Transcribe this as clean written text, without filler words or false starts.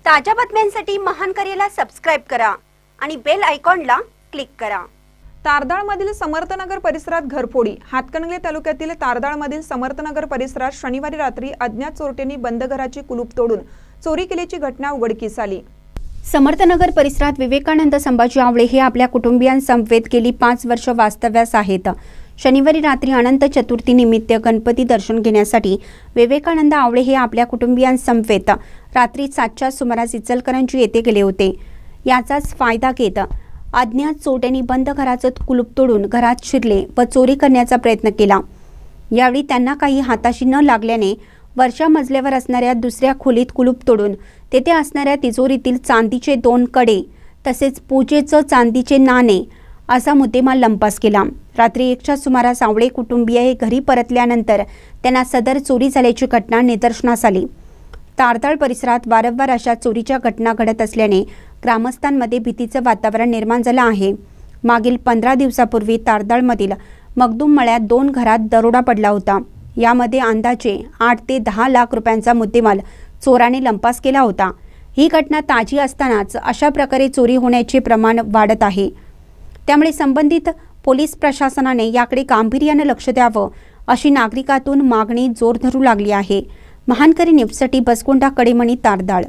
ताज्या बातम्यांसाठी महानकरेला सबस्क्राइब करा आणि बेल आयकॉनला क्लिक करा। तारदाळमधील समर्थनगर परिसरात घरफोडी। हातकणंगले तालुक्यातील तारदाळमधील समर्थनगर परिसरात शनिवारी रात्री अज्ञात चोरट्यांनी बंद घराची कुलूप तोडून चोरी केल्याची घटना उघडकीस आली। समर्थनगर परिसरात विवेकानंद संभाजी आवळे हे आपल्या कुटुंबियांसमवेत गेली 5 वर्ष वास्तव्यास आहेत। शनिवारी रात्री अनंत चतुर्थी निमित्त गणपती दर्शन घेण्यासाठी विवेकानंद आवळे हे आपल्या कुटुंबियांसमवेत रात्री 7च्या सुमारास इचलकरंजी येथे गेले होते। याचाच फायदा घेत अज्ञात चोरट्यांनी बंद घराचं कुलूप तोडून घरात शिरले व चोरी करण्याचा प्रयत्न केला। यावेळी त्यांना काही हाताशी न लागल्याने वरच्या मजल्यावर असणाऱ्या दुसऱ्या खोलीत कुलूप तोडून तेथे असणाऱ्या तिजोरीतील चांदीचे 2 कडे तसेच पूजेचं चांदीचे नाणे असा मुद्देमाल लंपास केला। रात्री 1च्या सुमारास आवळे कुटुंबीय हे घरी परतल्यानंतर त्यांना सदर चोरी झाल्याची घटना निदर्शनास आली। तारदाळ परिसरात वारंवार अशा चोरीच्या घटना घडत असल्याने ग्रामस्थांमध्ये भीतीचं वातावरण निर्माण झालं आहे। मागील 15 दिवसापूर्वी तारदाळमधील मगदूम मळ्यात 2 घरात दरोडा पडला होता। यामध्ये अंदाजे 8 ते 10 लाख रुपयांचा मुद्देमाल चोराने लंपास केला होता। ही घटना ताजी असतानाच अशा प्रकारे चोरी होण्याचे प्रमाण वाढत आहे। त्यामुळे संबंधित पोलीस प्रशासनाने याकडे गांभीर्याने लक्ष द्यावं अशी नागरिकातून मागणी जोर धरू लागली आहे। महानकरी न्यूजसाठी बसगोंडा कडेमणी तारदाळ।